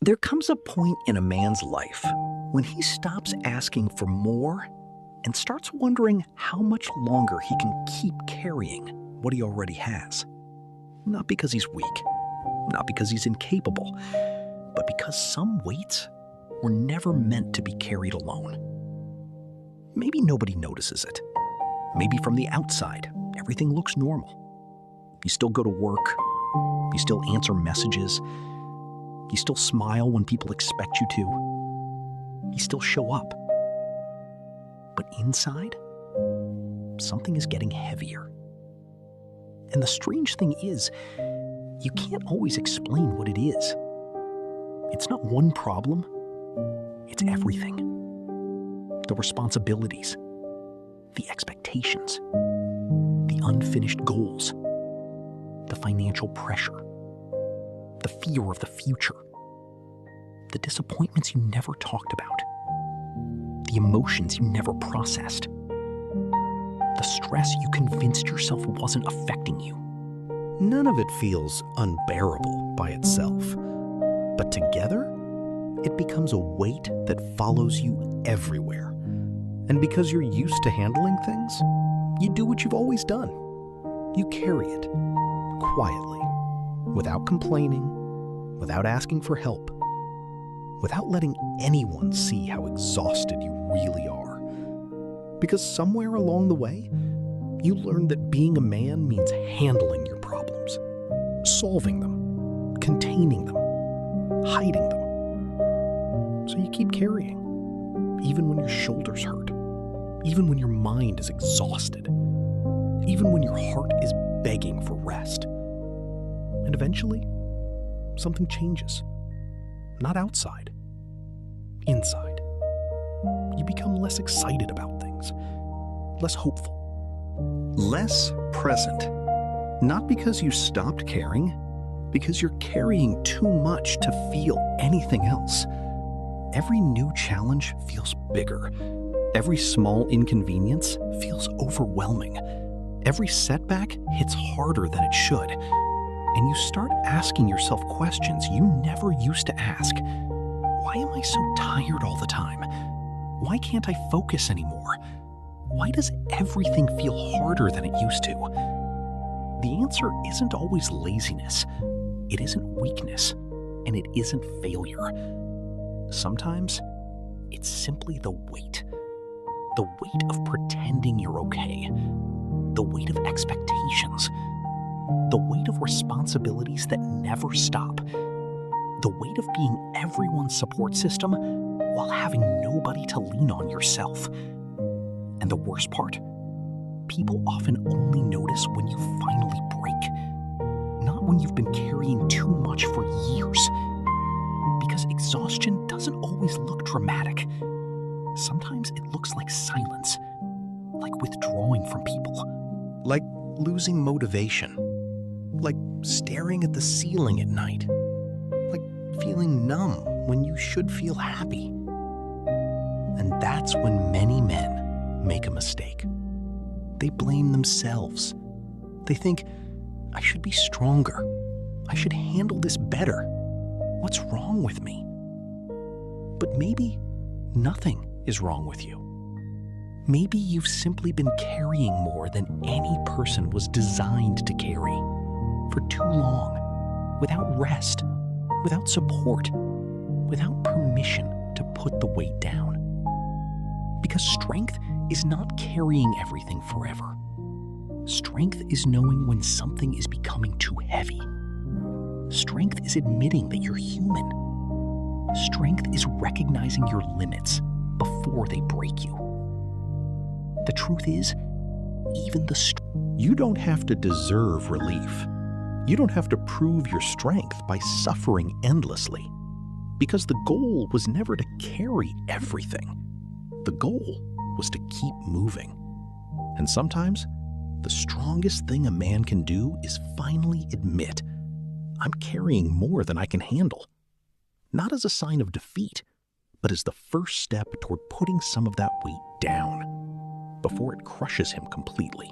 There comes a point in a man's life when he stops asking for more and starts wondering how much longer he can keep carrying what he already has. Not because he's weak, not because he's incapable, but because some weights were never meant to be carried alone. Maybe nobody notices it. Maybe from the outside, everything looks normal. You still go to work, you still answer messages, you still smile when people expect you to, you still show up. But inside, something is getting heavier. And the strange thing is, you can't always explain what it is. It's not one problem, it's everything. The responsibilities, the expectations, the unfinished goals, the financial pressure, the fear of the future, the disappointments you never talked about, the emotions you never processed, the stress you convinced yourself wasn't affecting you. None of it feels unbearable by itself, but together, it becomes a weight that follows you everywhere. And because you're used to handling things, you do what you've always done. You carry it quietly, without complaining, without asking for help, without letting anyone see how exhausted you really are. Because somewhere along the way, you learn that being a man means handling your problems, solving them, containing them, hiding them. So you keep carrying, even when your shoulders hurt, even when your mind is exhausted, even when your heart is begging for rest. And eventually, something changes. Not outside, inside. You become less excited about things, less hopeful. Less present. Not because you stopped caring, because you're carrying too much to feel anything else. Every new challenge feels bigger. Every small inconvenience feels overwhelming. Every setback hits harder than it should. And you start asking yourself questions you never used to ask. Why am I so tired all the time? Why can't I focus anymore? Why does everything feel harder than it used to? The answer isn't always laziness. It isn't weakness. And it isn't failure. Sometimes, it's simply the weight. The weight of pretending you're okay. The weight of expectations. The weight of responsibilities that never stop. The weight of being everyone's support system while having nobody to lean on yourself. And the worst part? People often only notice when you finally break, not when you've been carrying too much for years. Because exhaustion doesn't always look dramatic. Sometimes it looks like silence, like withdrawing from people, like losing motivation, like staring at the ceiling at night, like feeling numb when you should feel happy. And that's when many men make a mistake. They blame themselves. They think, I should be stronger. I should handle this better. What's wrong with me? But maybe nothing is wrong with you. Maybe you've simply been carrying more than any person was designed to carry for too long, without rest, without support, without permission to put the weight down. Because strength is not carrying everything forever. Strength is knowing when something is becoming too heavy. Strength is admitting that you're human. Strength is recognizing your limits before they break you. The truth is, even you don't have to deserve relief. You don't have to prove your strength by suffering endlessly. Because the goal was never to carry everything. The goal was to keep moving. And sometimes, the strongest thing a man can do is finally admit, I'm carrying more than I can handle. Not as a sign of defeat, but as the first step toward putting some of that weight down before it crushes him completely.